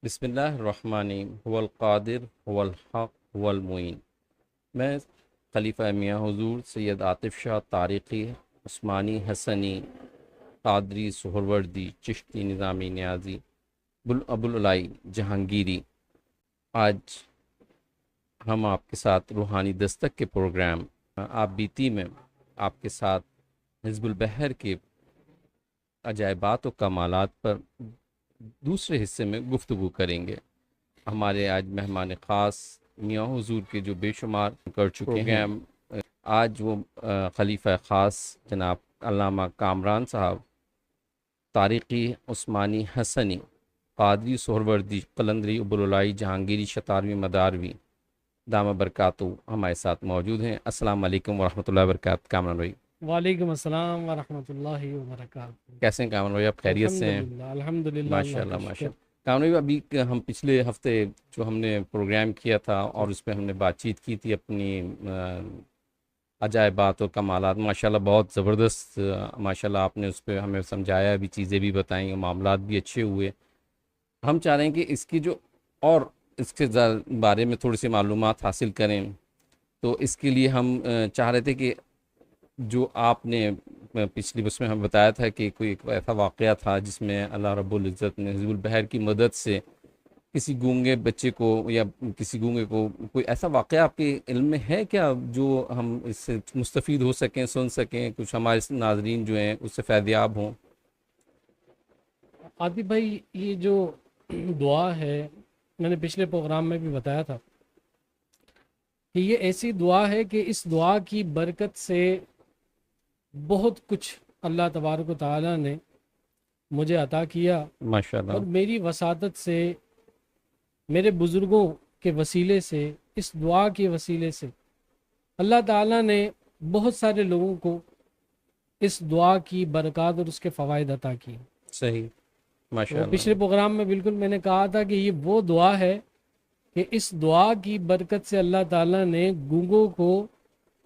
بسم اللہ الرحمن الرحیم هو القادر هو الحق هو المعین۔ میں خلیفہ میاں حضور سید عاطف شاہ طارقی عثمانی حسنی قادری سہروردی چشتی نظامی نیازی ابو العلائی جہانگیری، آج ہم آپ کے ساتھ روحانی دستک کے پروگرام آپ بیتی میں آپ کے ساتھ حزب البحر کے عجائبات و کمالات پر دوسرے حصے میں گفتگو کریں گے۔ ہمارے آج مہمان خاص میاں حضور کے جو بے شمار کر چکے ہیں، آج وہ خلیفہ خاص جناب علامہ کامران صاحب طارقی عثمانی حسنی قادری سہروردی قلندری ابو العلائی جہانگیری شتاروی مداروی دامہ برکاتہ ہمارے ساتھ موجود ہیں۔ السلام علیکم ورحمۃ اللہ وبرکاتہ۔ کامران بھائی وعلیکم السلام ورحمۃ اللہ وبرکاتہ۔ کیسے ہیں؟ کامران بھائی آپ خیریت سے ہیں؟ الحمدللہ ماشاء اللہ اللہ کا ماشاء شکر۔ اللہ۔ کامران بھائی ابھی ہم پچھلے ہفتے جو ہم نے پروگرام کیا تھا اور اس پہ ہم نے بات چیت کی تھی اپنی عجائبات اور کمالات، ماشاءاللہ بہت زبردست، ماشاءاللہ آپ نے اس پہ ہمیں سمجھایا بھی، چیزیں بھی بتائیں، معاملات بھی اچھے ہوئے۔ ہم چاہ رہے ہیں کہ اس کی جو اور اس کے بارے میں تھوڑی سی معلومات حاصل کریں، تو اس کے لیے ہم چاہ رہے تھے کہ جو آپ نے پچھلی بس میں ہمیں بتایا تھا کہ کوئی ایک ایسا واقعہ تھا جس میں اللہ رب العزت نے حزب البحر کی مدد سے کسی گونگے بچے کو یا کسی گونگے کو، کوئی ایسا واقعہ آپ کے علم میں ہے کیا جو ہم اس سے مستفید ہو سکیں، سن سکیں، کچھ ہمارے ناظرین جو ہیں اس سے فیضیاب ہوں؟ عاطف بھائی، یہ جو دعا ہے میں نے پچھلے پروگرام میں بھی بتایا تھا کہ یہ ایسی دعا ہے کہ اس دعا کی برکت سے بہت کچھ اللہ تبارک و تعالیٰ نے مجھے عطا کیا، ماشاءاللہ اور میری وساطت سے، میرے بزرگوں کے وسیلے سے، اس دعا کے وسیلے سے اللہ تعالیٰ نے بہت سارے لوگوں کو اس دعا کی برکات اور اس کے فوائد عطا کیے۔ صحیح، تو ماشاءاللہ پچھلے پروگرام میں بالکل میں نے کہا تھا کہ یہ وہ دعا ہے کہ اس دعا کی برکت سے اللہ تعالیٰ نے گونگوں کو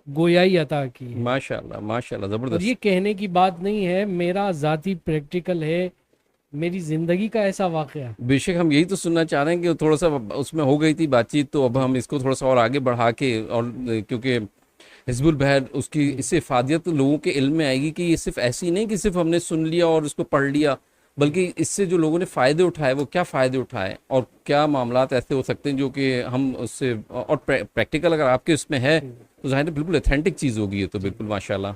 گویائی عطا کی ہے۔ ماشاءاللہ ماشاءاللہ اور یہ زبردست۔ کہنے کی بات نہیں ہے، میرا ذاتی پریکٹیکل ہے، میری زندگی کا ایسا واقعہ ہے۔ بے شک ہم یہی تو سننا چاہ رہے ہیں کہ تھوڑا سا اس میں ہو گئی تھی بات چیت، تو اب ہم اس کو تھوڑا سا اور آگے بڑھا کے، اور کیونکہ حزب البحر اس کی اس سے افادیت لوگوں کے علم میں آئے گی کہ یہ صرف ایسی نہیں کہ صرف ہم نے سن لیا اور اس کو پڑھ لیا، بلکہ اس سے جو لوگوں نے فائدے اٹھائے وہ کیا فائدے اٹھائے اور کیا معاملات ایسے ہو سکتے ہیں جو کہ ہم اس سے، اور پریکٹیکل اگر آپ کے اس میں ہے تو ظاہر ہے بالکل اتھینٹک چیز ہوگی یہ تو، بالکل ماشاءاللہ۔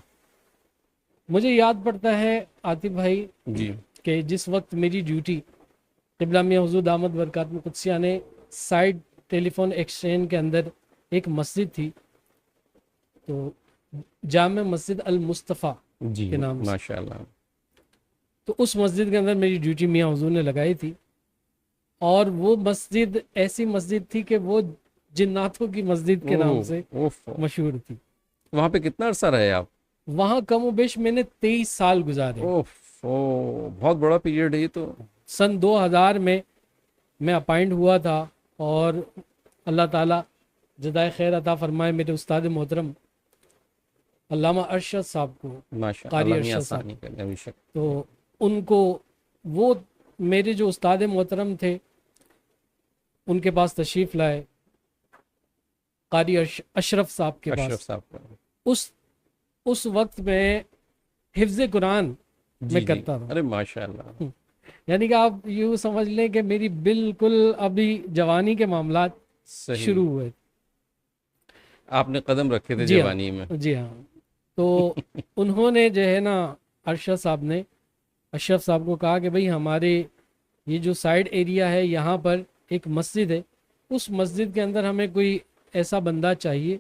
مجھے یاد پڑتا ہے عاطف بھائی جی کہ جس وقت میری ڈیوٹی قبلہ میاں حضور دامت برکات قدسیہ نے سائڈ ٹیلی فون ایکسچینج کے اندر ایک مسجد تھی، تو جامع مسجد المصطفیٰ جی کے نام سے، ماشاءاللہ۔ تو اس مسجد کے اندر میری ڈیوٹی میاں حضور نے لگائی تھی، اور وہ مسجد ایسی مسجد تھی کہ وہ جناتوں کی مسجد کے نام سے مشہور تھی۔ وہاں پہ کتنا عرصہ رہے آپ؟ وہاں کم و بیش میں نے 23 سال گزارے۔ بہت بڑا پیریڈ ہے یہ تو۔ سن 2000 میں اپائنٹ ہوا تھا، اور اللہ تعالیٰ جزائے خیر عطا فرمائے میرے استاد محترم علامہ ارشد صاحب کو، قاری ارشد صاحب، تو ان کو، وہ میرے جو استاد محترم تھے ان کے پاس تشریف لائے، قاری اشرف صاحب کے پاس۔ اشرف صاحب اس وقت میں حفظ قرآن میں کرتا تھا۔ ارے ماشاءاللہ، یعنی کہ آپ یوں سمجھ لیں کہ میری بالکل ابھی جوانی کے معاملات شروع ہوئے۔ آپ نے قدم رکھے تھے جی جوانی میں۔ جی ہاں، تو انہوں نے جو ہے نا، ارشد صاحب نے اشرف صاحب کو کہا کہ بھئی ہمارے یہ جو سائیڈ ایریا ہے یہاں پر ایک مسجد ہے، اس مسجد کے اندر ہمیں کوئی ایسا بندہ چاہیے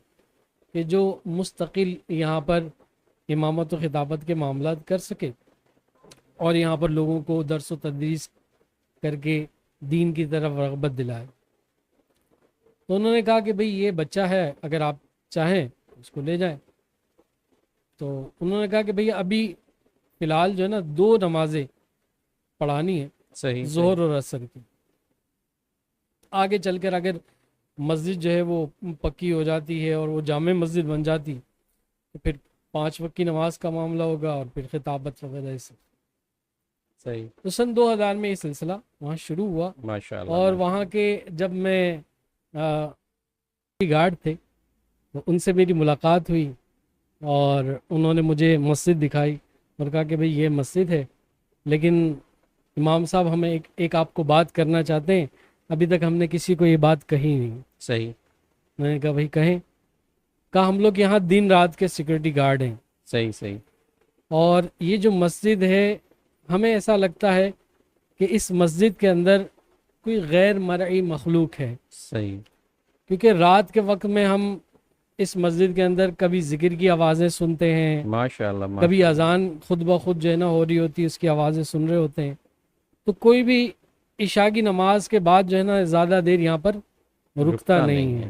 کہ جو مستقل یہاں پر امامت و خطابت کے معاملات کر سکے، اور یہاں پر لوگوں کو درس و تدریس کر کے دین کی طرف رغبت دلائے۔ تو انہوں نے کہا کہ بھئی یہ بچہ ہے، اگر آپ چاہیں اس کو لے جائیں۔ تو انہوں نے کہا کہ بھئی ابھی فی الحال جو ہے نا 2 نمازیں پڑھانی ہیں، صحیح، ظہر اور عصر کی۔ آگے چل کر اگر مسجد جو ہے وہ پکی ہو جاتی ہے اور وہ جامع مسجد بن جاتی تو پھر 5 وقت کی نماز کا معاملہ ہوگا، اور پھر خطابت وغیرہ، صحیح. تو سن 2000 میں یہ سلسلہ وہاں شروع ہوا. ماشاء اللہ. اور وہاں کے جب میں گارڈ تھے تو ان سے میری ملاقات ہوئی اور انہوں نے مجھے مسجد دکھائی اور کہا کہ بھئی یہ مسجد ہے، لیکن امام صاحب ہمیں ایک آپ کو بات کرنا چاہتے ہیں، ابھی تک ہم نے کسی کو یہ بات کہی نہیں. صحیح. میں نے کہا بھئی کہیں. کہا ہم لوگ یہاں دن رات کے سیکورٹی گارڈ ہیں، صحیح. صحیح. اور یہ جو مسجد ہے ہمیں ایسا لگتا ہے کہ اس مسجد کے اندر کوئی غیر مرئی مخلوق ہے، صحیح. کیونکہ رات کے وقت میں ہم اس مسجد کے اندر کبھی ذکر کی آوازیں سنتے ہیں، ماشاء اللہ. کبھی اذان خود بخود جو ہے نا ہو رہی ہوتی ہے، اس کی آوازیں سن رہے ہوتے ہیں. تو کوئی بھی عشاء کی نماز کے بعد جو ہے نا زیادہ دیر یہاں پر رکتا نہیں ہے.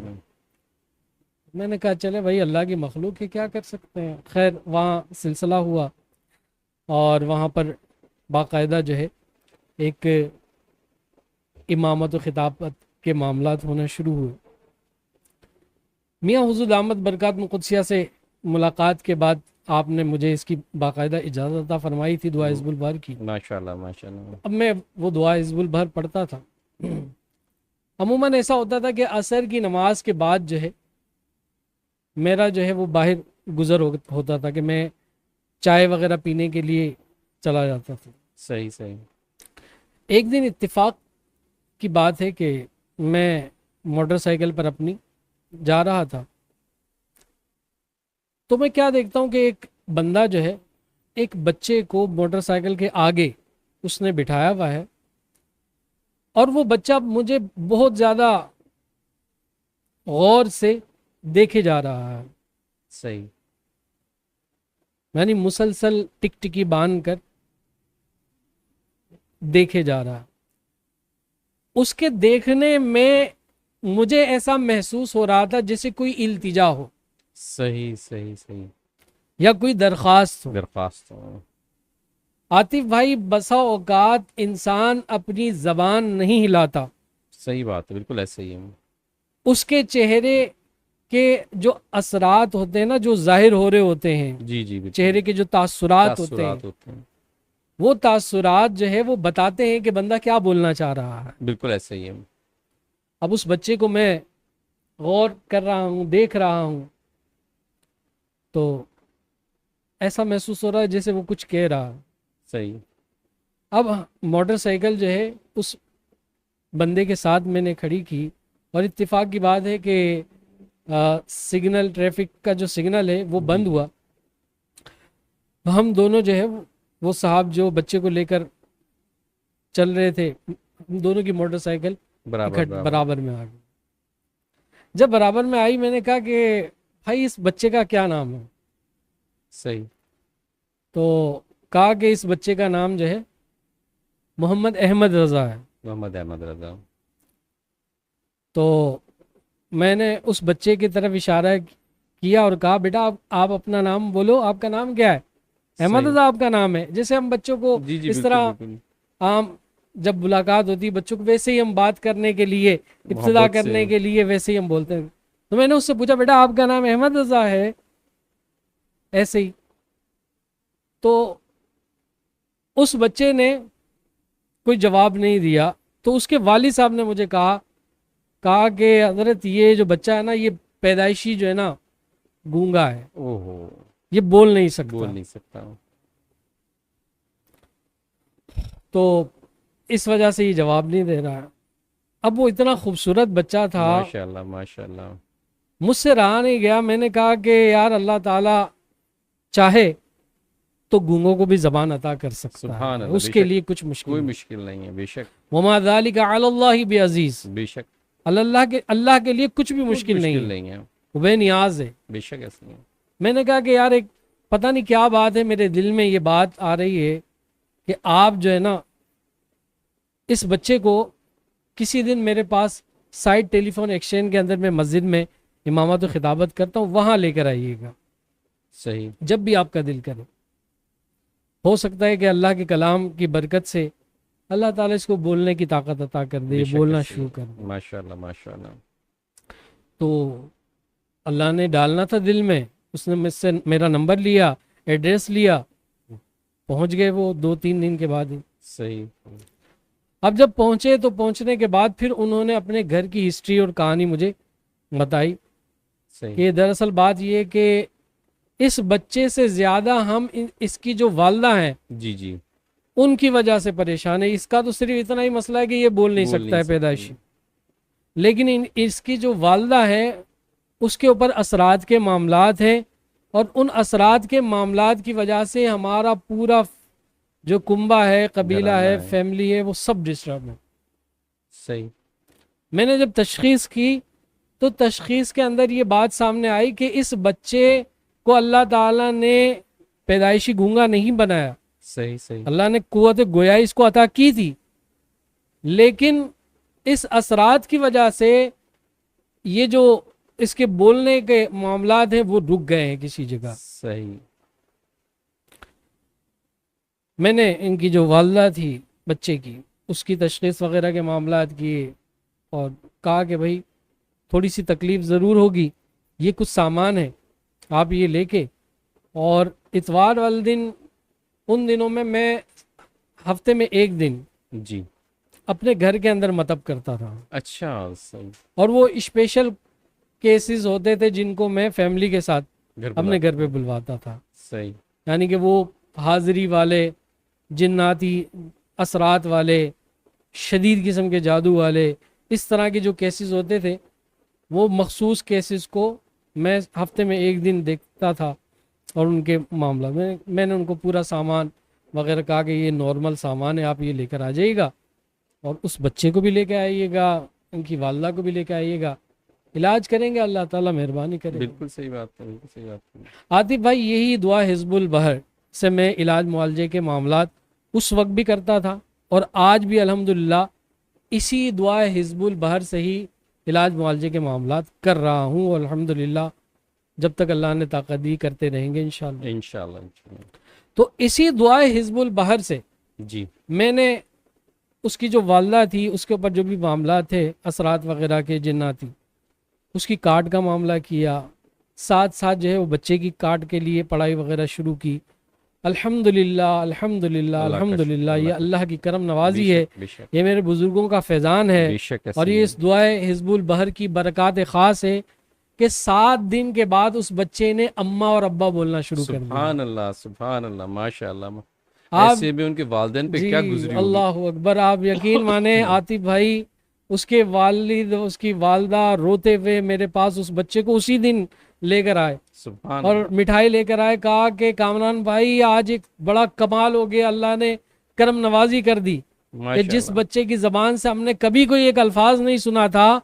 میں نے کہا چلے بھائی اللہ کی مخلوق ہے، کیا کر سکتے ہیں. خیر وہاں سلسلہ ہوا اور وہاں پر باقاعدہ جو ہے ایک امامت و خطابت کے معاملات ہونا شروع ہوئے. میاں حضور دامت برکات قدسیہ سے ملاقات کے بعد آپ نے مجھے اس کی باقاعدہ اجازت عطا فرمائی تھی دعا حزب البر کی. ماشاء اللہ. ماشاء اللہ. اب میں وہ دعا حزب البر پڑھتا تھا. عموماً ایسا ہوتا تھا کہ عصر کی نماز کے بعد جو ہے میرا جو ہے وہ باہر گزر ہوتا تھا کہ میں چائے وغیرہ پینے کے لیے چلا جاتا تھا. صحیح. صحیح. ایک دن اتفاق کی بات ہے کہ میں موٹر سائیکل پر اپنی جا رہا تھا تو میں کیا دیکھتا ہوں کہ ایک بندہ جو ہے ایک بچے کو موٹر سائیکل کے آگے اس نے بٹھایا ہوا ہے، اور وہ بچہ مجھے بہت زیادہ غور سے دیکھے جا رہا ہے. صحیح. یعنی مسلسل ٹک ٹکی باندھ کر دیکھے جا رہا. اس کے دیکھنے میں مجھے ایسا محسوس ہو رہا تھا جیسے کوئی التجا ہو. صحیح. صحیح. صحیح. یا کوئی درخواست ہو. درخواست ہو. عاطف بھائی بسا اوقات انسان اپنی زبان نہیں ہلاتا، صحیح بات ہے، بالکل ایسے ہی ہے. اس کے چہرے کے جو اثرات ہوتے ہیں نا جو ظاہر ہو رہے ہوتے ہیں، جی جی بالکل. چہرے کے جو تاثرات ہوتے ہیں وہ تاثرات جو ہے وہ بتاتے ہیں کہ بندہ کیا بولنا چاہ رہا ہے. بالکل ایسے ہی ہے. اب اس بچے کو میں غور کر رہا ہوں، دیکھ رہا ہوں، تو ایسا محسوس ہو رہا ہے جیسے وہ کچھ کہہ رہا ہے. صحیح. اب موٹر سائیکل جو ہے اس بندے کے ساتھ میں نے کھڑی کی، اور اتفاق کی بات ہے کہ سگنل ٹریفک کا جو سگنل ہے وہ بند ہوا. ہم دونوں جو ہے وہ صاحب جو بچے کو لے کر چل رہے تھے، ہم دونوں کی موٹر سائیکل برابر میں آ گئی. جب برابر میں آئی میں نے کہا کہ بھائی اس بچے کا کیا نام ہے؟ صحیح. تو کہا کہ اس بچے کا نام جو ہے محمد احمد رضا ہے. محمد احمد رضا. تو میں نے اس بچے کی طرف اشارہ کیا اور کہا بیٹا آپ اپنا نام بولو، آپ کا نام کیا ہے؟ احمد رضا آپ کا نام ہے. جیسے ہم بچوں کو اس طرح عام جب ملاقات ہوتی ہے بچوں کو ویسے ہی ہم بات کرنے کے لیے ابتدا کرنے کے لیے ویسے ہی ہم بولتے ہیں. تو میں نے اس سے پوچھا بیٹا آپ کا نام احمد رضا ہے؟ ایسے ہی. تو اس بچے نے کوئی جواب نہیں دیا. تو اس کے والد صاحب نے مجھے کہا کہ حضرت یہ جو بچہ ہے نا یہ پیدائشی جو ہے نا گونگا ہے، یہ بول نہیں سکتا. تو اس وجہ سے یہ جواب نہیں دے رہا. اب وہ اتنا خوبصورت بچہ تھا، ماشاءاللہ ماشاءاللہ، مجھ سے رہا نہیں گیا. میں نے کہا کہ یار اللہ تعالی چاہے تو گونگوں کو بھی زبان عطا کر سکتا ہے، اس کے لیے کچھ کوئی مشکل نہیں ہے. بے شک. وما ذالک علی اللہ بعزیز. بے شک. اللہ کے لیے کچھ بھی مشکل نہیں ہے، وہ بے نیاز ہے. بے شک ایسا نہیں. میں نے کہا کہ یار ایک پتہ نہیں کیا بات ہے، میرے دل میں یہ بات آ رہی ہے کہ آپ جو ہے نا اس بچے کو کسی دن میرے پاس سائٹ ٹیلی فون ایکسچینج کے اندر میں مسجد میں امامت و خطابت کرتا ہوں، وہاں لے کر آئیے گا. صحیح. جب بھی آپ کا دل کرے. ہو سکتا ہے کہ اللہ کے کلام کی برکت سے اللہ تعالیٰ اس کو بولنے کی طاقت عطا کر دے، بولنا شروع کر دے. ماشاءاللہ ماشاءاللہ. تو اللہ نے ڈالنا تھا دل میں، اس نے مجھ سے میرا نمبر لیا، ایڈریس لیا، پہنچ گئے وہ 2-3 دن کے بعد ہی. صحیح اب جب پہنچے تو پہنچنے کے بعد پھر انہوں نے اپنے گھر کی ہسٹری اور کہانی مجھے بتائی صحیح کہ دراصل بات یہ ہے کہ اس بچے سے زیادہ ہم اس کی جو والدہ ہیں جی جی ان کی وجہ سے پریشان ہے. اس کا تو صرف اتنا ہی مسئلہ ہے کہ یہ بول نہیں سکتا ہے پیدائشی, لیکن اس کی جو والدہ ہے اس کے اوپر اثرات کے معاملات ہیں, اور ان اثرات کے معاملات کی وجہ سے ہمارا پورا جو کنبہ ہے, قبیلہ گھرانہ ہے, ہے. فیملی ہے, وہ سب ڈسٹرب ہے. صحیح میں نے جب تشخیص کی تو تشخیص کے اندر یہ بات سامنے آئی کہ اس بچے کو اللہ تعالیٰ نے پیدائشی گونگا نہیں بنایا, صحیح صحیح اللہ نے قوت گویائی اس کو عطا کی تھی, لیکن اس اثرات کی وجہ سے یہ جو اس کے بولنے کے معاملات ہیں وہ رک گئے ہیں کسی جگہ. صحیح میں نے ان کی جو والدہ تھی بچے کی, اس کی تشخیص وغیرہ کے معاملات کیے اور کہا کہ بھائی تھوڑی سی تکلیف ضرور ہوگی, یہ کچھ سامان ہے آپ یہ لے کے, اور اتوار والے دن ان دنوں میں ہفتے میں ایک دن جی اپنے گھر کے اندر مطب کرتا تھا, اچھا صحیح اور وہ اسپیشل کیسز ہوتے تھے جن کو میں فیملی کے ساتھ گھر اپنے گھر پہ بلواتا تھا. صحیح یعنی کہ وہ حاضری والے, جناتی اثرات والے, شدید قسم کے جادو والے, اس طرح کے جو کیسز ہوتے تھے وہ مخصوص کیسز کو میں ہفتے میں ایک دن دیکھتا تھا, اور ان کے معاملہ میں نے ان کو پورا سامان وغیرہ کہا کہ یہ نارمل سامان ہے, آپ یہ لے کر آ جائیے گا, اور اس بچے کو بھی لے کے آئیے گا, ان کی والدہ کو بھی لے کے آئیے گا, علاج کریں گے, اللہ تعالیٰ مہربانی کرے. بالکل صحیح بات ہے, بالکل صحیح بات ہے. عاطف بھائی, یہی دعا حزب البحر سے میں علاج معالجے کے معاملات اس وقت بھی کرتا تھا, اور آج بھی الحمدللہ اسی دعا حزب البحر سے ہی علاج معالجے کے معاملات کر رہا ہوں, الحمدللہ جب تک اللہ نے طاقت دی کرتے رہیں گے انشاءاللہ. انشاءاللہ. تو اسی دعا حزب البحر سے جی میں نے اس کی جو والدہ تھی اس کے اوپر جو بھی معاملات تھے اثرات وغیرہ کے جناتی, اس کی کارڈ کا معاملہ کیا, ساتھ ساتھ جو ہے وہ بچے کی کارڈ کے لیے پڑھائی وغیرہ شروع کی. الحمدللہ الحمدللہ اللہ کا الحمدللہ, شکر, یہ اللہ کی کرم نوازی ہے, بے شک یہ میرے بزرگوں کا فیضان ہے, بے شک اور یہ اس دعائے حزب البحر کی برکات خاص ہے کہ 7 دن کے بعد اس بچے نے اماں اور ابا بولنا شروع کر دیا. سبحان اللہ سبحان اللہ ماشاء اللہ. آپ ایسے بھی ان کے والدین پہ جی کیا گزری ہوگی. اللہ اکبر, آپ یقین مانیں عاطف بھائی, اس کے والد اس کی والدہ روتے ہوئے میرے پاس اس بچے کو اسی دن لے کر آئے, سبحان اور اللہ مٹھائی لے کر آئے, کہا کہ کامران بھائی آج ایک بڑا کمال ہو گیا, اللہ نے کرم نوازی کر دی کہ ماشاء جس اللہ. بچے کی زبان سے ہم نے کبھی کوئی ایک الفاظ نہیں سنا تھا,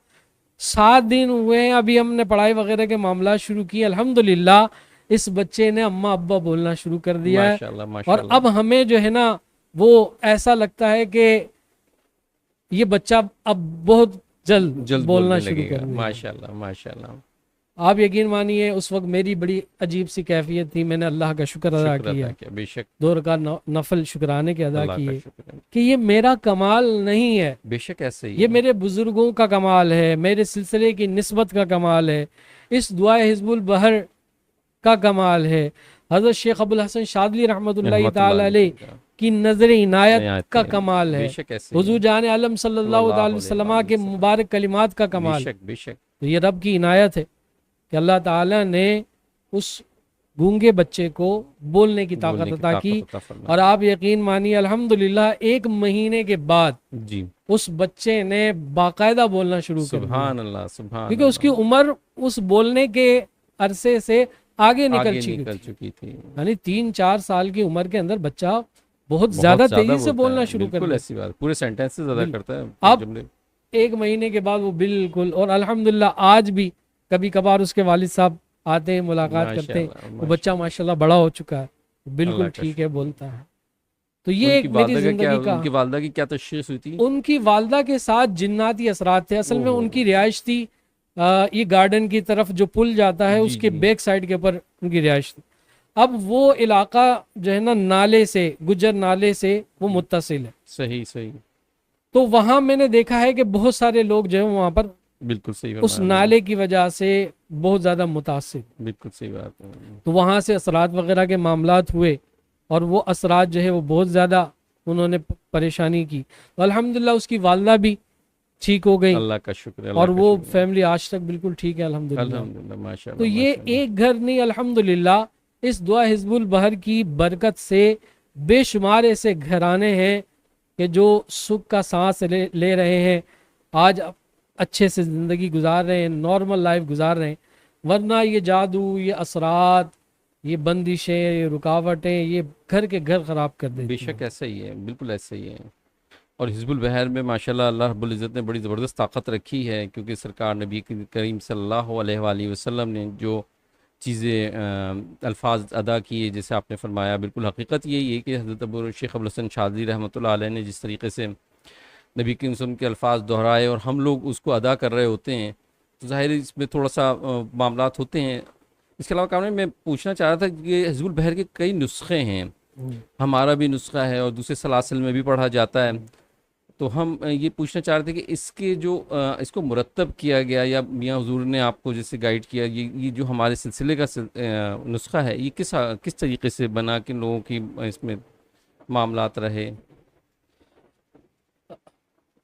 7 دن ہوئے ہیں, ابھی ہم نے پڑھائی وغیرہ کے معاملات شروع کیے, الحمدللہ اس بچے نے اماں ابا بولنا شروع کر دیا ہے. ماشاء اللہ ماشاء اور اللہ. اب ہمیں جو ہے نا وہ ایسا لگتا ہے کہ یہ بچہ اب بہت جلد بولنا بولنے شروع لگے کر گا. دیا. ماشاء اللہ ماشاء اللہ. آپ یقین مانیے اس وقت میری بڑی عجیب سی کیفیت تھی, میں نے اللہ کا شکر ادا شکر کیا, ادا کیا. بے شک 2 رکعت نفل شکرانے کے ادا اللہ کا کیے شکر ہے. کہ یہ میرا کمال نہیں ہے, بے شک ایسے ہی یہ میرے بزرگوں کا کمال ہے, میرے سلسلے کی نسبت کا کمال ہے, اس دعا حزب البحر کا کمال ہے. حضرت شیخ ابوالحسن شاذلی رحمۃ اللہ تعالی علیہ کی نظر عنایت کا کمال ہے, بے شک ایسے ہی. حضور جان عالم صلی اللہ تعالی وسلم کے مبارک کلمات کا بے کمال ہے. شک بے شک. تو یہ رب کی عنایت ہے کہ اللہ تعالیٰ نے اس گونگے بچے کو بولنے کی طاقت عطا کی. اور آپ یقین مانیے الحمدللہ 1 مہینے کے بعد جی اس بچے نے باقاعدہ بولنا شروع کر دیا, سبحان اللہ سبحان کیونکہ اس کی عمر اس بولنے کے عرصے سے آگے نکل چکی تھی. یعنی 3-4 سال کی عمر کے اندر بچہ بہت زیادہ تیزی سے بولنا شروع کر بالکل دیا. ایسی بات, پورے سینٹینسز ادا کرتا ہے. اب 1 مہینے کے بعد وہ بالکل, اور الحمدللہ آج بھی کبھی کبھار اس کے والد صاحب آتے ہیں, ملاقات کرتے ہیں, وہ بچہ ماشاءاللہ بڑا ہو چکا ہے, بالکل ٹھیک ہے, بولتا ہے. تو یہ ایک میری زندگی کا, ان کی والدہ کی کیا تشخیص ہوئی تھی؟ ان کی والدہ کے ساتھ جناتی اثرات تھے. اصل میں ان کی رہائش تھی یہ گارڈن کی طرف جو پل جاتا ہے اس کے بیک سائڈ کے اوپر ان کی رہائش تھی. اب وہ علاقہ جو ہے نا نالے سے, گجر نالے سے وہ متصل ہے. صحیح صحیح. تو وہاں میں نے دیکھا ہے کہ بہت سارے لوگ جو ہے وہاں پر بالکل صحیح اس نالے کی وجہ سے بہت زیادہ متاثر. بالکل صحیح بات ہے. تو وہاں سے اثرات وغیرہ کے معاملات ہوئے, اور وہ اثرات جو ہے وہ بہت زیادہ انہوں نے پریشانی کی، تو الحمدللہ اس کی والدہ بھی ٹھیک ہو گئی، اللہ کا شکر ہے، اللہ اور کا وہ شکر ہے۔ فیملی آج تک بالکل ٹھیک ہے الحمدللہ۔ الحمدللہ، ماشاء تو اللہ یہ ماشاء اللہ۔ ایک گھر نہیں، الحمدللہ اس دعا حزب البحر کی برکت سے بے شمار ایسے گھرانے ہیں کہ جو سکھ کا سانس لے رہے ہیں، آج اچھے سے زندگی گزار رہے ہیں، نارمل لائف گزار رہے ہیں، ورنہ یہ جادو، یہ اثرات، یہ بندشیں، یہ رکاوٹیں، یہ گھر کے گھر خراب کر دیتی بے ہیں۔ شک ایسا ہی ہے، بالکل ایسا ہی ہے۔ اور حزب البحر میں ماشاءاللہ اللہ رب العزت نے بڑی زبردست طاقت رکھی ہے، کیونکہ سرکار نبی کریم صلی اللہ علیہ وآلہ وسلم نے جو چیزیں الفاظ ادا کیے، جیسے آپ نے فرمایا، بالکل حقیقت یہی ہے کہ حضرت ابو شیخ ابوالحسن شاذلی رحمۃ اللہ علیہ نے جس طریقے سے نبی کریم صلی اللہ علیہ وسلم کے الفاظ دہرائے اور ہم لوگ اس کو ادا کر رہے ہوتے ہیں، تو ظاہر ہے اس میں تھوڑا سا معاملات ہوتے ہیں۔ اس کے علاوہ کامران میں پوچھنا چاہ رہا تھا کہ حزب البحر کے کئی نسخے ہیں، ہمارا بھی نسخہ ہے اور دوسرے سلاسل میں بھی پڑھا جاتا ہے، تو ہم یہ پوچھنا چاہ رہے تھے کہ اس کے جو اس کو مرتب کیا گیا یا میاں حضور نے آپ کو جیسے گائیڈ کیا، یہ جو ہمارے سلسلے کا نسخہ ہے، یہ کس طریقے سے بنا، کن لوگوں کی اس میں معاملات رہے؟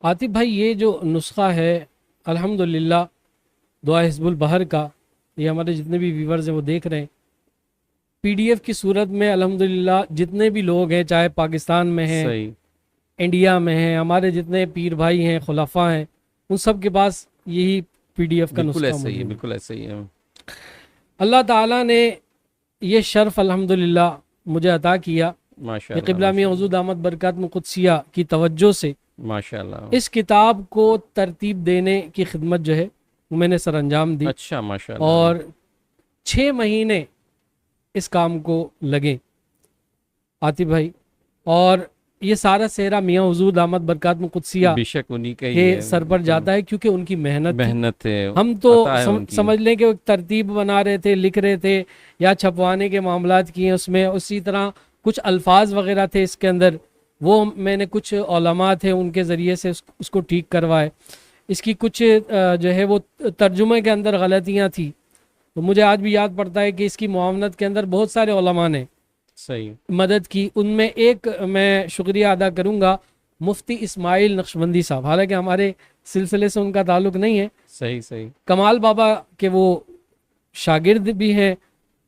عاطف بھائی، یہ جو نسخہ ہے الحمدللہ دعا حزب البحر کا، یہ ہمارے جتنے بھی ویورز ہیں وہ دیکھ رہے ہیں، پی ڈی ایف کی صورت میں الحمدللہ جتنے بھی لوگ ہیں، چاہے پاکستان میں ہیں، صحیح، انڈیا میں ہیں، ہمارے جتنے پیر بھائی ہیں، خلفاء ہیں، ان سب کے پاس یہی پی ڈی ایف کا بالکل نسخہ ایسا ہی ہے، موجود ہے۔ بالکل ایسا ہی ہے۔ اللہ تعالیٰ نے یہ شرف الحمدللہ مجھے عطا کیا ماشاء کہ اللہ قبلہ میاں حضور دامت برکات قدسیہ کی توجہ سے ماشاء اللہ۔ اس کتاب کو ترتیب دینے کی خدمت جو ہے وہ میں نے سر انجام دی، اچھا، ماشاء اللہ۔ اور 6 مہینے اس کام کو لگے عاطف بھائی، اور یہ سارا سہرا میاں حضور دامت برکات قدسیہ بے شک انہی کا ہی کے ہے، سر پر جاتا ہے، کیونکہ ان کی محنت تھی۔ محنت ہے، ہم تو عطا ہے ان کی۔ سمجھ لیں کہ وہ ترتیب بنا رہے تھے، لکھ رہے تھے، یا چھپوانے کے معاملات کیے اس میں، اسی طرح کچھ الفاظ وغیرہ تھے اس کے اندر، وہ میں نے کچھ علماء تھے ان کے ذریعے سے اس کو ٹھیک کروائے۔ اس کی کچھ جو ہے وہ ترجمے کے اندر غلطیاں تھیں، تو مجھے آج بھی یاد پڑتا ہے کہ اس کی معاونت کے اندر بہت سارے علماء نے صحیح، مدد کی۔ ان میں ایک میں شکریہ ادا کروں گا مفتی اسماعیل نقشبندی صاحب، حالانکہ ہمارے سلسلے سے ان کا تعلق نہیں ہے، صحیح، صحیح، کمال بابا کے وہ شاگرد بھی ہیں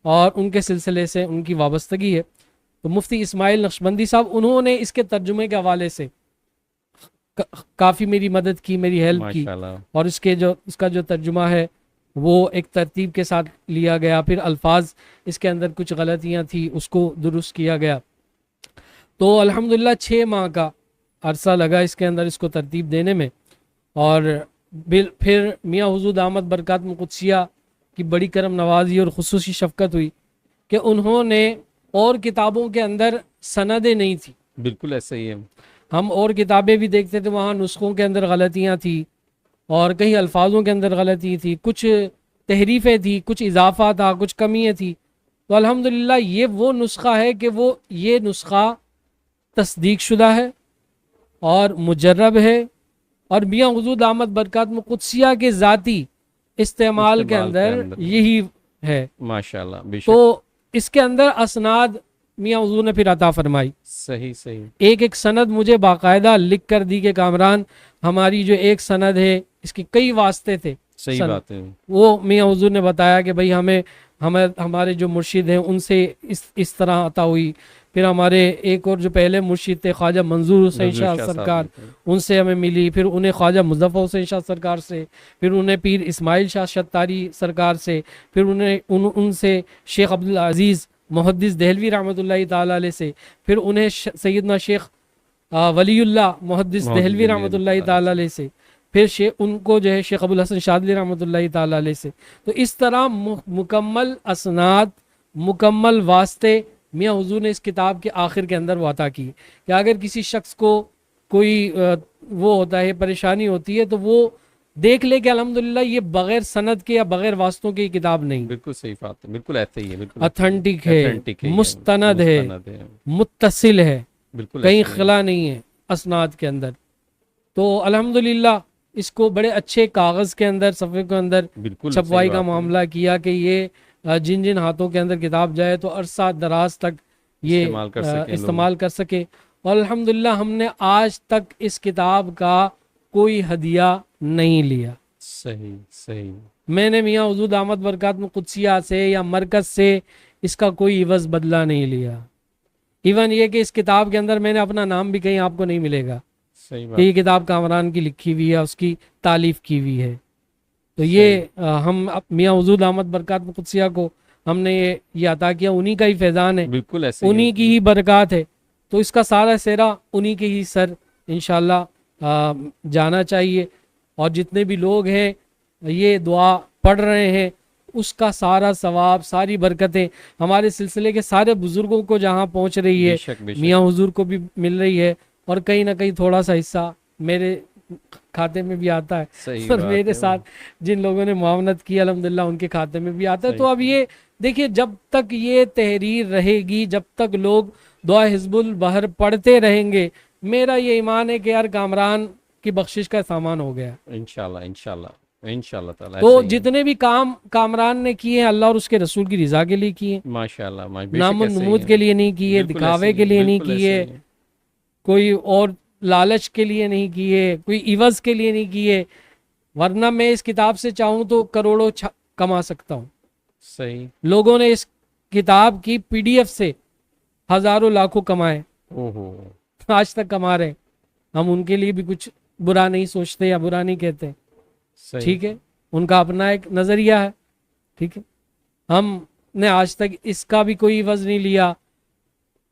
اور ان کے سلسلے سے ان کی وابستگی ہے۔ تو مفتی اسماعیل نقشبندی صاحب، انہوں نے اس کے ترجمے کے حوالے سے کافی میری مدد کی، میری ہیلپ کی، ماشاء اللہ۔ اور اس کا جو ترجمہ ہے وہ ایک ترتیب کے ساتھ لیا گیا، پھر الفاظ اس کے اندر کچھ غلطیاں تھیں اس کو درست کیا گیا۔ تو الحمدللہ 6 ماہ کا عرصہ لگا اس کے اندر اس کو ترتیب دینے میں، اور پھر میاں حضور دامت برکات قدسیہ کی بڑی کرم نوازی اور خصوصی شفقت ہوئی کہ انہوں نے، اور کتابوں کے اندر سندیں نہیں تھی، بالکل ایسا ہی ہے، ہم اور کتابیں بھی دیکھتے تھے وہاں نسخوں کے اندر غلطیاں تھیں، اور کئی الفاظوں کے اندر غلطی تھی، کچھ تحریفیں تھی، کچھ اضافہ تھا، کچھ کمیاں تھی۔ تو الحمدللہ یہ وہ نسخہ ہے کہ یہ نسخہ تصدیق شدہ ہے اور مجرب ہے، اور میاں حضور دامت برکات قدسیہ کے ذاتی استعمال کے اندر یہی ہے۔ ماشاء اللہ، بے شک، تو اس کے اندر اسناد میاں حضور نے پھر عطا فرمائی، صحیح، صحیح، ایک سند مجھے باقاعدہ لکھ کر دی کہ کامران ہماری جو ایک سند ہے اس کے کئی واسطے تھے، صحیح بات ہے، وہ میاں حضور نے بتایا کہ بھئی ہمارے جو مرشد ہیں ان سے اس طرح عطا ہوئی، پھر ہمارے ایک اور جو پہلے مرشد تھے خواجہ منظور حسین شاہ سرکار، ان سے ہمیں ملی، پھر انہیں خواجہ مظفر حسین شاہ سرکار سے، پھر انہیں پیر اسماعیل شاہ شتاری سرکار سے، پھر ان سے شیخ عبدالعزیز محدث دہلوی رحمۃ اللہ تعالی علیہ سے، پھر انہیں سیدنا شیخ ولی اللہ محدث دہلوی رحمۃ اللہ تعالی علیہ سے، پھر ان کو جو ہے شیخ ابوالحسن شاذلی رحمۃ اللہ تعالی علیہ سے۔ تو اس طرح مکمل اسناد، مکمل واسطے میاں حضور نے اس کتاب کے آخر کے اندر وہ عطا کی کہ اگر کسی شخص کو کوئی وہ ہوتا ہے، پریشانی ہوتی ہے، تو وہ دیکھ لے کہ الحمدللہ یہ بغیر سند کے یا بغیر واسطوں کی کتاب نہیں، بالکل صحیح بات ہے، بالکل ایسا ہی ہے، بالکل اتھینٹک ہے، مستند ہے، متصل ہے، بالکل کہیں خلا نہیں ہے اسناد کے اندر۔ تو الحمدللہ اس کو بڑے اچھے کاغذ کے اندر، صفحے کے اندر چھپوائی کا معاملہ کیا کہ یہ جن ہاتھوں کے اندر کتاب جائے تو عرصہ دراز تک یہ استعمال کر سکے، اور الحمدللہ ہم نے آج تک اس کتاب کا کوئی ہدیہ نہیں لیا. صحیح صحیح. میں نے میاں حضور دامت برکاتہ قدسیہ سے یا مرکز سے اس کا کوئی عوض بدلہ نہیں لیا. ایون یہ کہ اس کتاب کے اندر میں نے اپنا نام بھی کہیں آپ کو نہیں ملے گا صحیح کہ بات. یہ کتاب کامران کی لکھی ہوئی ہے, اس کی تالیف کی ہوئی ہے. تو یہ ہم میاں حضور دامت برکاتہ قدسیہ کو ہم نے یہ عطا کیا, انہی کا ہی فیضان ہے, بالکل ایسے ہی انہی کی ہی برکات ہے. تو اس کا سارا سہرا انہی کے ہی سر انشاءاللہ جانا چاہیے. اور جتنے بھی لوگ ہیں یہ دعا پڑھ رہے ہیں, اس کا سارا ثواب, ساری برکتیں ہمارے سلسلے کے سارے بزرگوں کو جہاں پہنچ رہی ہے, بے شک بے شک. میاں حضور کو بھی مل رہی ہے, اور کہیں نہ کہیں تھوڑا سا حصہ میرے کھاتے میں بھی آتا ہے, صحیح اور بات میرے ہے. ساتھ جن لوگوں نے معاونت کی الحمدللہ ان کے کھاتے میں بھی آتا ہے. صحیح. تو اب یہ دیکھیے, جب تک یہ تحریر رہے گی, جب تک لوگ دعا حزب البحر پڑھتے رہیں گے, میرا یہ ایمان ہے کہ یار کامران کی بخشش کا سامان ہو گیا. انشاءاللہ انشاءاللہ انشاءاللہ تعالیٰ تو ایسے ہی ہے. جتنے بھی کام کامران نے کیے ہیں اللہ اور اس کے رسول کی رضا کے لیے کیے, ماشاءاللہ بے شک نام و ایسے ہی نمود ہے. کے لیے نہیں کیے, بالکل دکھاوے ایسے ہی کے ہے, لیے نہیں بالکل ایسے کیے, ہی ہے. کوئی اور لالچ کے لیے نہیں کیے, کوئی عوض کے لیے نہیں کیے. ورنہ میں اس کتاب سے چاہوں تو کروڑوں کما سکتا ہوں. صحیح. لوگوں نے اس کتاب کی PDF سے ہزاروں لاکھوں کمائے, اوہو. آج تک کما رہے. ہم ان کے لیے بھی کچھ برا نہیں سوچتے یا برا نہیں کہتے, صحیح. ٹھیک ہے, ان کا اپنا ایک نظریہ ہے, ٹھیک ہے. ہم نے آج تک اس کا بھی کوئی عوض نہیں لیا.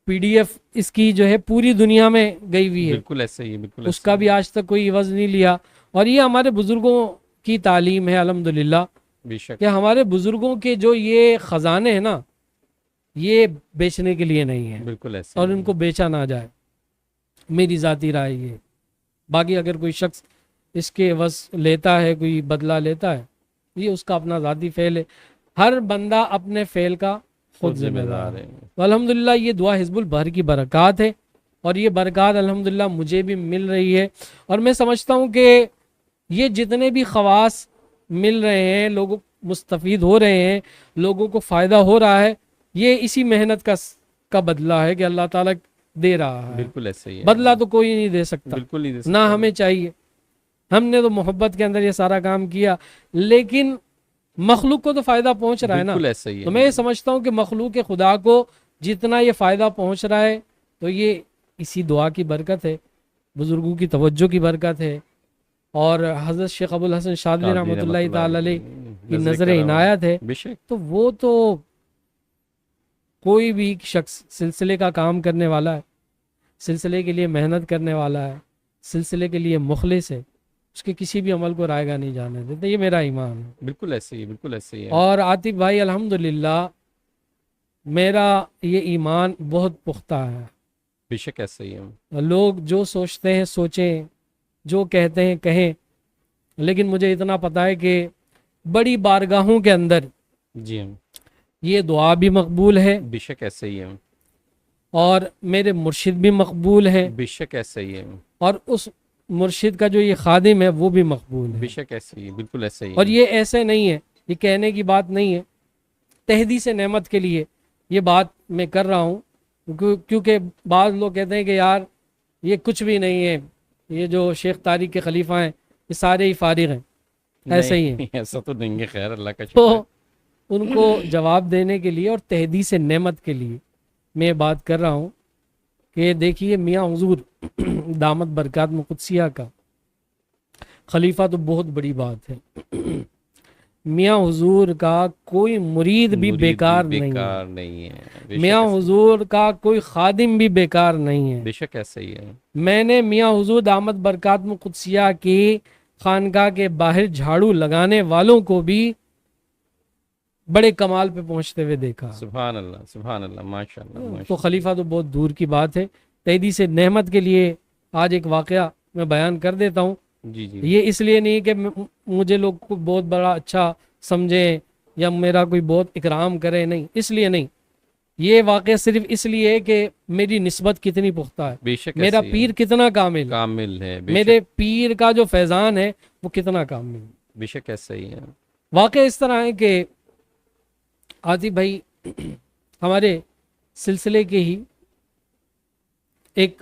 PDF اس کی جو ہے پوری دنیا میں گئی ہوئی ہے, بالکل ایسے ہی ہے, بالکل اس ایسے کا ہی بھی آج تک کوئی عوض نہیں لیا. اور یہ ہمارے بزرگوں کی تعلیم ہے الحمدللہ, ہے. بے شک. کہ ہمارے بزرگوں کے جو یہ خزانے ہیں نا, یہ بیچنے کے لیے نہیں ہیں, بالکل ایسے اور ہی ان کو بیچا نہ جائے. میری ذاتی رائے یہ. باقی اگر کوئی شخص اس کے عوض لیتا ہے, کوئی بدلہ لیتا ہے, یہ اس کا اپنا ذاتی فعل ہے. ہر بندہ اپنے فعل کا خود ذمہ دار ہے. تو الحمدللہ یہ دعا حزب البحر کی برکات ہے, اور یہ برکات الحمدللہ مجھے بھی مل رہی ہے. اور میں سمجھتا ہوں کہ یہ جتنے بھی خواص مل رہے ہیں, لوگوں مستفید ہو رہے ہیں, لوگوں کو فائدہ ہو رہا ہے, یہ اسی محنت کا بدلہ ہے کہ اللہ تعالیٰ دے رہا ہے. بالکل ایسے ہی ہے. بدلہ تو کوئی نہیں دے سکتا, بالکل نہیں دے نہ سکتا. ہمیں چاہیے. ہم نے تو محبت کے اندر یہ سارا کام کیا, لیکن مخلوق کو تو فائدہ پہنچ رہا ہے نا. بالکل ایسے ہی ہے. تو میں یہ سمجھتا ہوں کہ مخلوق خدا کو جتنا یہ فائدہ پہنچ رہا ہے, تو یہ اسی دعا کی برکت ہے, بزرگوں کی توجہ کی برکت ہے, اور حضرت شیخ ابو الحسن شاذلی رحمۃ اللہ تعالی علیہ کی نظر عنایت ہے. بے شک. تو وہ تو کوئی بھی شخص سلسلے کا کام کرنے والا ہے, سلسلے کے لیے محنت کرنے والا ہے, سلسلے کے لیے مخلص ہے, اس کے کسی بھی عمل کو رائے گا نہیں جانے دیتے. یہ میرا ایمان ہے. بالکل ایسے ہی, بالکل ایسے ہی ہے. اور عاطف بھائی الحمدللہ میرا یہ ایمان بہت پختہ ہے. بے شک ایسے ہی ہے. لوگ جو سوچتے ہیں سوچیں, جو کہتے ہیں کہیں, لیکن مجھے اتنا پتا ہے کہ بڑی بارگاہوں کے اندر جی ہم. یہ دعا بھی مقبول ہے, بے شک ایسے ہی ہے. اور میرے مرشد بھی مقبول ہے, بے شک ایسے ہی ہے. اور اس مرشد کا جو یہ خادم ہے وہ بھی مقبول ہے. بے شک ایسے ہی ہے. بالکل ایسے ہی ہے. اور یہ ایسے نہیں ہے, یہ کہنے کی بات نہیں ہے, تحدیث نعمت کے لیے یہ بات میں کر رہا ہوں. کیونکہ بعض لوگ کہتے ہیں کہ یار یہ کچھ بھی نہیں ہے, یہ جو شیخ طارق کے خلیفہ ہیں یہ سارے ہی فارغ ہیں. ایسے ہی ہیں. ایسا تو نہیں ہے, خیر اللہ کا شکر تو ہے. ان کو جواب دینے کے لیے اور تحدیث نعمت کے لیے میں بات کر رہا ہوں کہ دیکھیے میاں حضور دامت برکات قدسیہ کا خلیفہ تو بہت بڑی بات ہے. میاں حضور کا کوئی مرید بھی بیکار نہیں ہے. میاں حضور کا کوئی خادم بھی بیکار نہیں ہے. بے شک ایسے ہی ہے. میں نے میاں حضور دامت برکات قدسیہ کی خانقاہ کے باہر جھاڑو لگانے والوں کو بھی بڑے کمال پہ پہنچتے ہوئے دیکھا. سبحان اللہ سبحان اللہ, ماشاء اللہ. تو خلیفہ تو بہت دور کی بات ہے. تحدیث نعمت کے لیے آج ایک واقعہ میں بیان کر دیتا ہوں. جی جی. یہ اس لیے نہیں کہ مجھے لوگ کو بہت بڑا اچھا سمجھیں یا میرا کوئی بہت اکرام کرے, نہیں, اس لیے نہیں. یہ واقعہ صرف اس لیے ہے کہ میری نسبت کتنی پختہ ہے, بے شک میرا ایسے ہی پیر کتنا کامل ہے. میرے پیر کا جو فیضان ہے وہ کتنا کامل ہے. بے شک ایسے ہی ہے. واقعہ اس طرح ہے کہ عاطف بھائی ہمارے سلسلے کے ہی ایک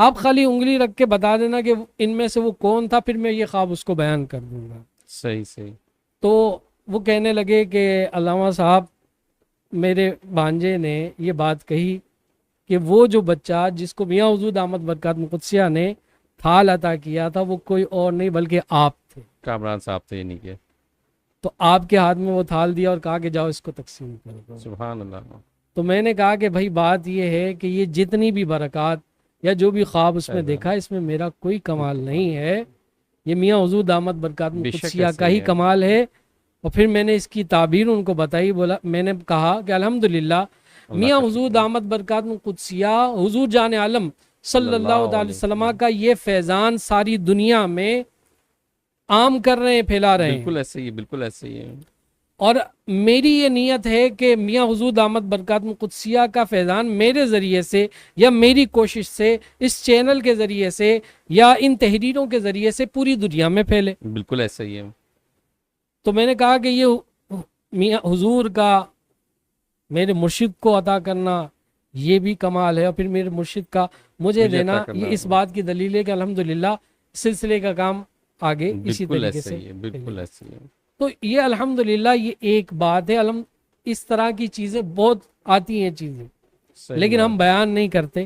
آپ خالی انگلی رکھ کے بتا دینا کہ ان میں سے وہ کون تھا، پھر میں یہ خواب اس کو بیان کر دوں گا۔ صحیح صحیح۔ تو وہ کہنے لگے کہ علامہ صاحب میرے بھانجے نے یہ بات کہی کہ وہ جو بچہ جس کو میاں حضور دامت برکاتہ قدسیہ نے تھال عطا کیا تھا وہ کوئی اور نہیں بلکہ آپ تھے۔ کامران صاحب تھے نہیں کہ تو آپ کے ہاتھ میں وہ تھال دیا اور کہا کہ جاؤ اس کو تقسیم کر دو۔ سبحان اللہ۔ تو میں نے کہا کہ بھائی بات یہ ہے کہ یہ جتنی بھی برکات یا جو بھی خواب اس میں دیکھا اس میں میرا کوئی کمال نہیں ہے، یہ میاں حضور دامت برکاتہ بے شک قدسیہ ایسا کا ہی ہی ہے۔ کمال ہے۔ اور پھر میں نے اس کی تعبیر ان کو بتائی، بولا میں نے کہا کہ الحمدللہ اللہ میاں کا حضور شکر۔ دامت برکاتہ قدسیہ حضور جان عالم صلی اللہ علیہ وسلم کا یہ فیضان ساری دنیا میں عام کر رہے ہیں، پھیلا رہے ہیں۔ بالکل ایسے ہی ہے، بالکل ایسے ہی ہے۔ اور میری یہ نیت ہے کہ میاں حضور دامت برکاتہ قدسیہ کا فیضان میرے ذریعے سے یا میری کوشش سے اس چینل کے ذریعے سے یا ان تحریروں کے ذریعے سے پوری دنیا میں پھیلے۔ بالکل ایسا ہی ہے۔ تو میں نے کہا کہ یہ میاں حضور کا میرے مرشد کو عطا کرنا یہ بھی کمال ہے، اور پھر میرے مرشد کا مجھے مجھے دینا عطا کرنا یہ اس بات کی دلیل ہے کہ الحمدللہ سلسلے کا کام آگے اسی بالکل طریقے ایسے سے ہی ہے، بالکل ایسے ہی ہے۔ تو یہ الحمدللہ یہ ایک بات ہے۔ اس طرح کی چیزیں بہت آتی ہیں چیزیں، صحیح لیکن بات۔ ہم بیان نہیں کرتے۔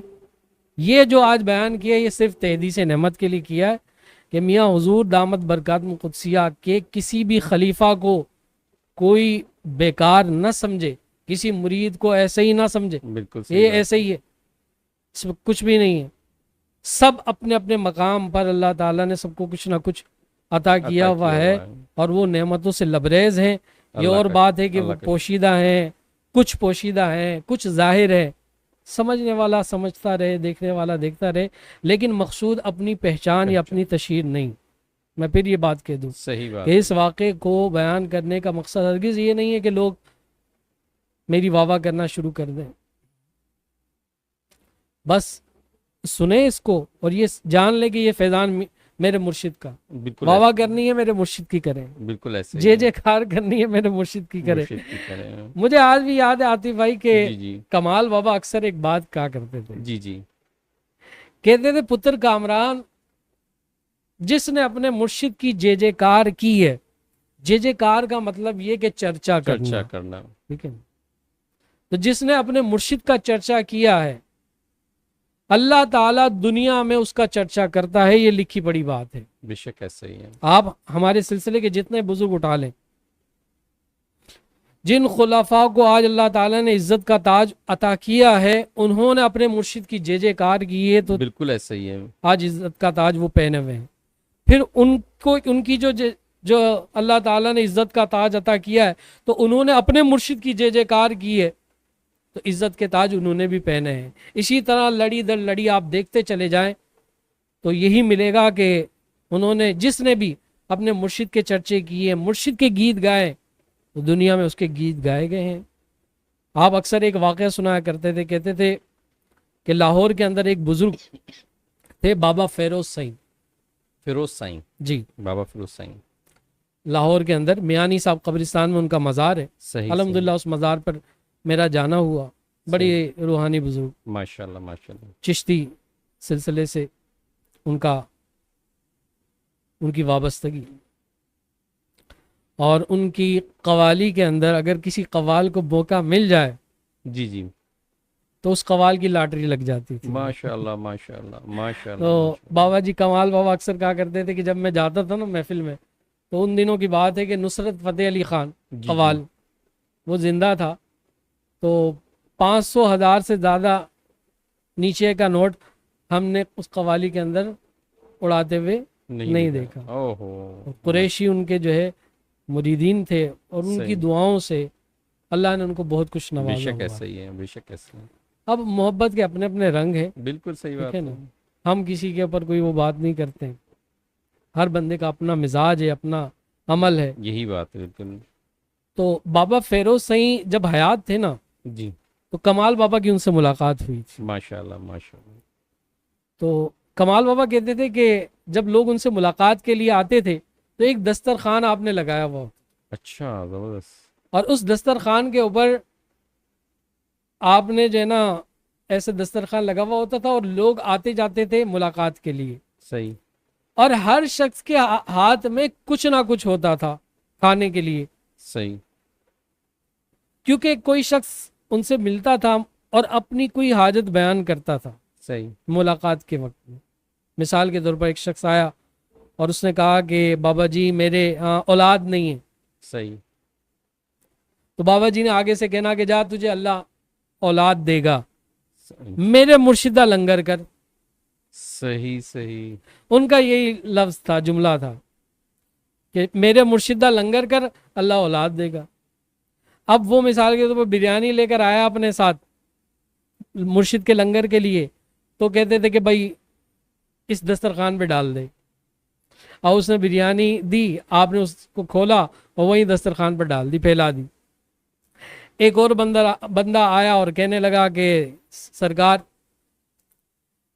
یہ جو آج بیان کیا یہ صرف تحدیث نعمت کے لیے کیا ہے کہ میاں حضور دامت برکاتہ قدسیہ کے کسی بھی خلیفہ کو کوئی بیکار نہ سمجھے، کسی مرید کو ایسے ہی نہ سمجھے بالکل صحیح یہ بات۔ ایسے ہی ہے، اس میں کچھ بھی نہیں ہے۔ سب اپنے اپنے مقام پر اللہ تعالیٰ نے سب کو کچھ نہ کچھ عطا کیا ہوا ہے، اور وہ نعمتوں سے لبریز ہیں۔ یہ اللہ اور کا- بات ہے کہ وہ اللہ کا- پوشیدہ ہیں، کچھ پوشیدہ ہیں، کچھ ظاہر ہے۔ سمجھنے والا سمجھتا رہے، دیکھنے والا دیکھتا رہے، لیکن مقصود اپنی پہچان یا اپنی تشہیر نہیں۔ میں پھر یہ بات کہہ دوں صحیح بات۔ کہ اس واقعے کو بیان کرنے کا مقصد ہرگز یہ نہیں ہے کہ لوگ میری واہ واہ کرنا شروع کر دیں، بس سنیں اس کو اور یہ جان لیں کہ یہ فیضان میرے مرشد کا، بالکل واہ واہ ایسے- کرنی ہے میرے مرشد کی کریں، بالکل ایسے ہی جے ہے۔ جے کار کرنی ہے میرے مرشد کی کریں۔ مرشد کی کریں۔ مجھے آج بھی یاد ہے عاطف بھائی کہ جی جی کمال بابا اکثر ایک بات کہا کرتے تھے، جی جی۔ کہتے تھے پتر کامران جس نے اپنے مرشد کی جے جے کار کی ہے، جے جے کار کا مطلب یہ کہ چرچا کرنا، چرچا کرنا۔ ٹھیک ہے؟ تو جس نے اپنے مرشد کا چرچا کیا ہے اللہ تعالیٰ دنیا میں اس کا چرچا کرتا ہے، یہ لکھی پڑی بات ہے۔ بے شک ایسا ہی ہے۔ آپ ہمارے سلسلے کے جتنے بزرگ اٹھا لیں، جن خلفاء کو آج اللہ تعالیٰ نے عزت کا تاج عطا کیا ہے انہوں نے اپنے مرشد کی جے جے کار کی ہے، تو بالکل ایسا ہی ہے۔ آج عزت کا تاج وہ پہنے ہوئے ہیں۔ پھر ان کی جو اللہ تعالیٰ نے عزت کا تاج عطا کیا ہے تو انہوں نے اپنے مرشد کی جے جے کار کی ہے، تو عزت کے تاج انہوں نے بھی پہنے ہیں۔ اسی طرح لڑی در لڑی آپ دیکھتے چلے جائیں تو یہی ملے گا کہ انہوں نے جس نے بھی اپنے مرشد کے چرچے کیے، مرشد کے گیت گائے، تو دنیا میں اس کے گیت گائے گئے ہیں۔ آپ اکثر ایک واقعہ سنایا کرتے تھے، کہتے تھے کہ لاہور کے اندر ایک بزرگ تھے بابا فیروز سائیں، فیروز سائیں، جی بابا فیروز سائیں۔ لاہور کے اندر میانی صاحب قبرستان میں ان کا مزار ہے۔ صحیح الحمدللہ اس مزار پر میرا جانا ہوا، بڑی روحانی بزرگ، ماشاء اللہ ماشاء اللہ۔ چشتی سلسلے سے ان کی وابستگی، اور ان کی قوالی کے اندر اگر کسی قوال کو موقع مل جائے جی جی تو اس قوال کی لاٹری لگ جاتی تھی۔ ماشاء اللہ ماشاء اللہ ماشاء اللہ۔ تو بابا جی کمال بابا اکثر کہا کرتے تھے کہ جب میں جاتا تھا نا محفل میں تو ان دنوں کی بات ہے کہ نصرت فتح علی خان جی قوال وہ زندہ تھا، تو 500,000 سے زیادہ نیچے کا نوٹ ہم نے اس قوالی کے اندر اڑاتے ہوئے نہیں دیکھا۔ اوہو، قریشی ان کے جو ہے مریدین تھے، اور ان کی صحیح۔ دعاؤں سے اللہ نے ان کو بہت کچھ بے نوازا شک ہوا۔ ایسا ہی ہے، بے شک ایسا ہے۔ اب محبت کے اپنے اپنے رنگ ہیں، بالکل صحیح ٹھیک بات ہے ہے۔ نا، ہم کسی کے اوپر کوئی وہ بات نہیں کرتے، ہر بندے کا اپنا مزاج ہے، اپنا عمل ہے۔ یہی بات ہے بالکل۔ تو بابا فیروز سائیں جب حیات تھے نا جی تو کمال بابا کی ان سے ملاقات ہوئی تھی، ماشاء اللہ ماشاء اللہ۔ تو کمال بابا کہتے تھے کہ جب لوگ ان سے ملاقات کے لیے آتے تھے تو ایک دسترخوان آپ نے لگایا ہوا، اچھا زبردست۔ اور اس دسترخوان کے اوپر آپ نے جو ہے نا ایسے دسترخوان لگا ہوا ہوتا تھا اور لوگ آتے جاتے تھے ملاقات کے لیے، صحیح، اور ہر شخص کے ہاتھ میں کچھ نہ کچھ ہوتا تھا کھانے کے لیے، صحیح، کیونکہ کوئی شخص ان سے ملتا تھا اور اپنی کوئی حاجت بیان کرتا تھا صحیح، ملاقات کے وقت میں۔ مثال کے طور پر ایک شخص آیا اور اس نے کہا کہ بابا جی میرے اولاد نہیں ہے، صحیح، تو بابا جی نے آگے سے کہنا کہ جا تجھے اللہ اولاد دے گا، صحیح، میرے مرشدہ لنگر کر۔ صحیح، صحیح، ان کا یہی لفظ تھا، جملہ تھا کہ میرے مرشدہ لنگر کر، اللہ اولاد دے گا۔ اب وہ مثال کے طور پر بریانی لے کر آیا اپنے ساتھ مرشد کے لنگر کے لیے، تو کہتے تھے کہ بھائی اس دسترخوان پہ ڈال دے، اور اس نے بریانی دی، آپ نے اس کو کھولا اور وہیں دسترخوان پر ڈال دی، پھیلا دی۔ ایک اور بندہ آیا اور کہنے لگا کہ سرکار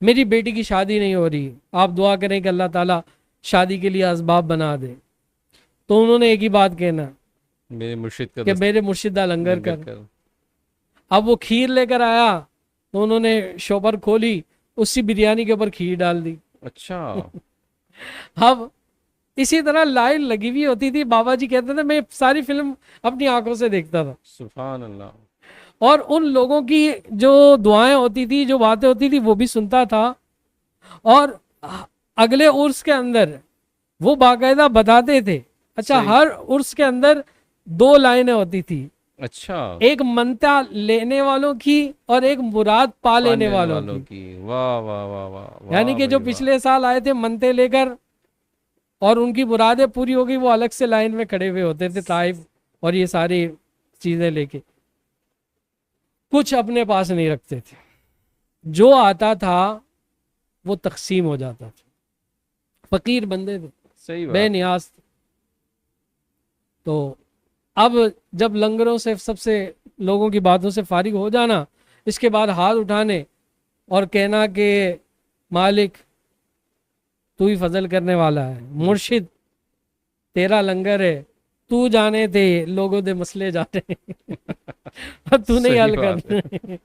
میری بیٹی کی شادی نہیں ہو رہی، آپ دعا کریں کہ اللہ تعالیٰ شادی کے لیے اسباب بنا دے۔ تو انہوں نے ایک ہی بات کہنا میرے مرشد کا کہ میرے مرشدہ لنگر لنگر کر۔ کر۔ اب وہ کھیر لے کر آیا تو انہوں نے شوپر کھولی، اسی بریانی کے اوپر کھیر ڈال دی۔ اچھا، اب اسی طرح لائن لگی ہوئی ہوتی تھی، بابا جی کہتے تھے میں ساری فلم اپنی آنکھوں سے دیکھتا تھا، سبحان اللہ، اور ان لوگوں کی جو دعائیں ہوتی تھی، جو باتیں ہوتی تھی، وہ بھی سنتا تھا، اور اگلے عرس کے اندر وہ باقاعدہ بتاتے تھے۔ اچھا، صحیح۔ ہر عرس کے اندر 2 لائنیں ہوتی تھی، اچھا، ایک منتا لینے والوں کی اور ایک مراد پا لینے پانے والوں کی۔ واہ واہ واہ واہ، یعنی کہ جو پچھلے سال آئے تھے منتے لے کر اور ان کی مرادیں پوری ہو گئی، وہ الگ سے لائن میں کھڑے ہوئے ہوتے تھے طائف اور یہ ساری چیزیں لے کے، کچھ اپنے پاس نہیں رکھتے تھے، جو آتا تھا وہ تقسیم ہو جاتا تھا، فقیر بندے تھے، صحیح بے بات، نیاز تھے۔ تو اب جب لنگروں سے سب سے لوگوں کی باتوں سے فارغ ہو جانا، اس کے بعد ہاتھ اٹھانے اور کہنا کہ مالک تو ہی فضل کرنے والا ہے، مرشد تیرا لنگر ہے، تو جانے تھے لوگوں دے مسئلے جانے اور تو نہیں صحیح حل بات ہے، کرنے،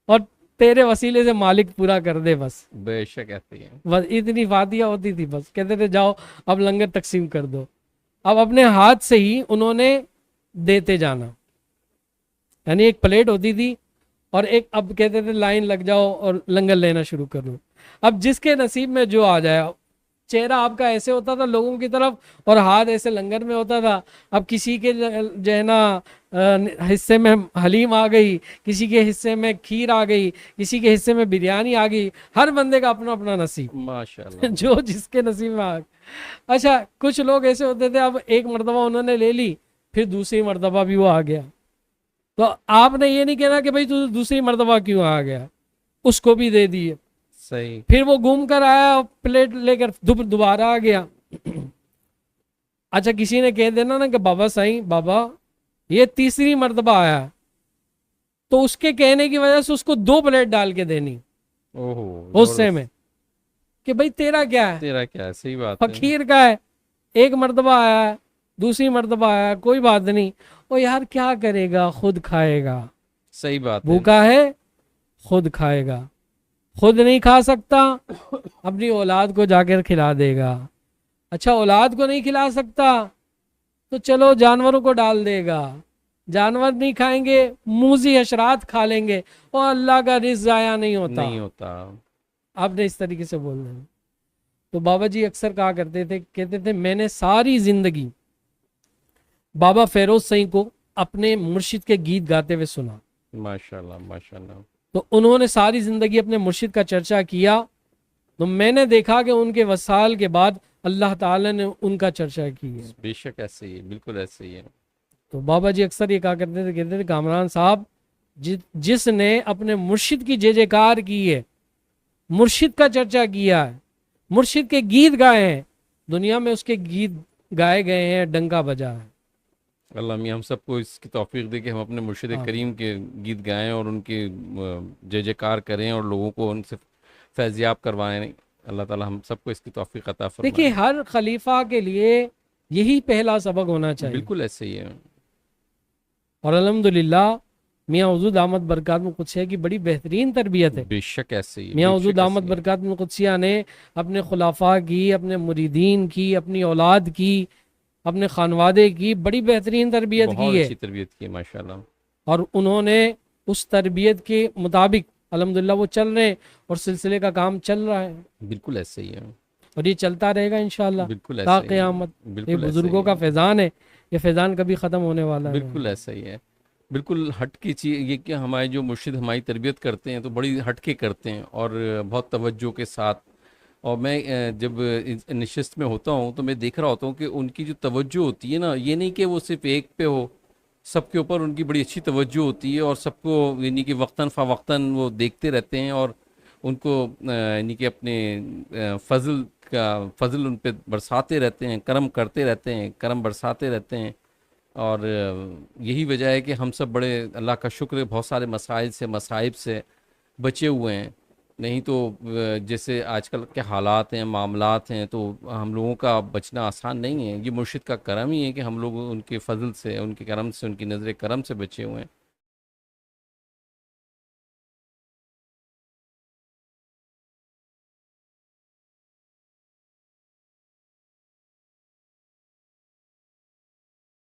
اور تیرے وسیلے سے مالک پورا کر دے، بس بے شک ایسی ہے، بس اتنی فاتحہ ہوتی تھی، بس کہتے تھے جاؤ اب لنگر تقسیم کر دو۔ اب اپنے ہاتھ سے ہی انہوں نے دیتے جانا، یعنی ایک پلیٹ ہوتی تھی اور ایک، اب کہتے تھے لائن لگ جاؤ اور لنگر لینا شروع کر دو۔ اب جس کے نصیب میں جو آ جائے، چہرہ آپ کا ایسے ہوتا تھا لوگوں کی طرف اور ہاتھ ایسے لنگر میں ہوتا تھا۔ اب کسی کے جو ہے نا حصے میں حلیم آ گئی، کسی کے حصے میں کھیر آ گئی، کسی کے حصے میں بریانی آ گئی، ہر بندے کا اپنا اپنا نصیب ماشاء اللہ، جو جس کے نصیب میں آ گئی۔ اچھا، کچھ لوگ ایسے ہوتے تھے، اب ایک مرتبہ انہوں نے لے لی، پھر دوسری مرتبہ بھی وہ آ گیا، تو آپ نے یہ نہیں کہنا کہ بھائی تو دوسری مرتبہ کیوں آ گیا، اس کو بھی دے دیے۔ صحیح، پھر وہ گھوم کر آیا پلیٹ لے کر، دوبارہ آ گیا۔ اچھا، کسی نے کہہ دینا نا کہ بابا صحیح، بابا یہ تیسری مرتبہ آیا، تو اس کے کہنے کی وجہ سے اس کو 2 پلیٹ ڈال کے دینی اوہو، غصے میں کہ بھائی تیرا کیا ہے، تیرا کیا ہے، صحیح بات ہے، فقیر کا ہے، ایک مرتبہ آیا ہے، دوسری مرتبہ آیا، کوئی بات نہیں، وہ یار کیا کرے گا، خود کھائے گا، صحیح بات ہے، بھوکا ہے خود کھائے گا، خود نہیں کھا سکتا اپنی اولاد کو جا کر کھلا دے گا۔ اچھا، اولاد کو نہیں کھلا سکتا تو چلو جانوروں کو ڈال دے گا، جانور نہیں کھائیں گے موذی حشرات کھا لیں گے، اور اللہ کا رزق ضائع نہیں ہوتا۔ نہیں ہوتا، آپ نے اس طریقے سے بول رہے ہیں۔ تو بابا جی اکثر کہا کرتے تھے، کہتے تھے میں نے ساری زندگی بابا فیروز سئی کو اپنے مرشد کے گیت گاتے ہوئے سنا، ماشاء اللہ، ماشاء اللہ، تو انہوں نے ساری زندگی اپنے مرشد کا چرچا کیا، تو میں نے دیکھا کہ ان کے وصال کے بعد اللہ تعالی نے ان کا چرچا کی ہے۔ بے شک ایسے ہی ہے، بالکل ایسے ہی ہے، تو بابا جی اکثر یہ کہا کرتے تھے، کہتے تھے کامران صاحب جس نے اپنے مرشد کی جے کار کی ہے، مرشد کا چرچا کیا ہے، مرشد کے گیت گائے ہیں، دنیا میں اس کے گیت گائے گئے ہیں، ڈنکا بجا ہے۔ اللہ میاں ہم سب کو اس کی توفیق دے کہ ہم اپنے مرشد کریم کے گیت گائیں اور ان کی جے کار کریں اور لوگوں کو ان سے فیضیاب کروائیں۔ اللہ تعالی ہم سب کو اس کی توفیق عطا فرمائے۔ دیکھیے، ہر خلیفہ کے لیے یہی پہلا سبق ہونا چاہیے، بالکل ایسے ہی ہے، اور الحمدللہ میاں حضور دامت برکات القدسیہ کی بڑی بہترین تربیت ہے. بے شک ایسے ہی ہے، میاں بے حضور شک دامت ایسے ہی ہے۔ برکات القدسیہ نے اپنے خلفاء کی، اپنے مریدین کی، اپنی اولاد کی، اپنے خانوادے کی بڑی بہترین تربیت بہت کی ہے، اچھی تربیت کی ہے ماشاءاللہ۔ اور انہوں نے اس تربیت کے مطابق الحمدللہ وہ چل رہے ہیں، اور سلسلے کا کام چل رہا ہے، بالکل ایسے ہی ہے، اور یہ چلتا رہے گا انشاءاللہ بالکل تا ایسے ہی ہے، قیامت. یہ بالکل ایسے بزرگوں ہی کا ہے، فیضان ہے، یہ فیضان کبھی ختم ہونے والا نہیں. بالکل ایسا ہی ہے، بالکل ہٹ کی چیز یہ کہ ہمارے جو مرشد ہماری تربیت کرتے ہیں تو بڑی ہٹ کے کرتے ہیں اور بہت توجہ کے ساتھ، اور میں جب اس نشست میں ہوتا ہوں تو میں دیکھ رہا ہوتا ہوں کہ ان کی جو توجہ ہوتی ہے نا، یہ نہیں کہ وہ صرف ایک پہ ہو، سب کے اوپر ان کی بڑی اچھی توجہ ہوتی ہے، اور سب کو یعنی کہ وقتاً فوقتاً وہ دیکھتے رہتے ہیں، اور ان کو یعنی کہ اپنے فضل ان پہ برساتے رہتے ہیں، کرم کرتے رہتے ہیں، کرم برساتے رہتے ہیں. اور یہی وجہ ہے کہ ہم سب بڑے اللہ کا شکر ہے بہت سارے مسائل سے مصائب سے بچے ہوئے ہیں. نہیں تو جیسے آج کل کے حالات ہیں، معاملات ہیں، تو ہم لوگوں کا بچنا آسان نہیں ہے. یہ مرشد کا کرم ہی ہے کہ ہم لوگ ان کے فضل سے، ان کے کرم سے، ان کی نظر کرم سے بچے ہوئے ہیں.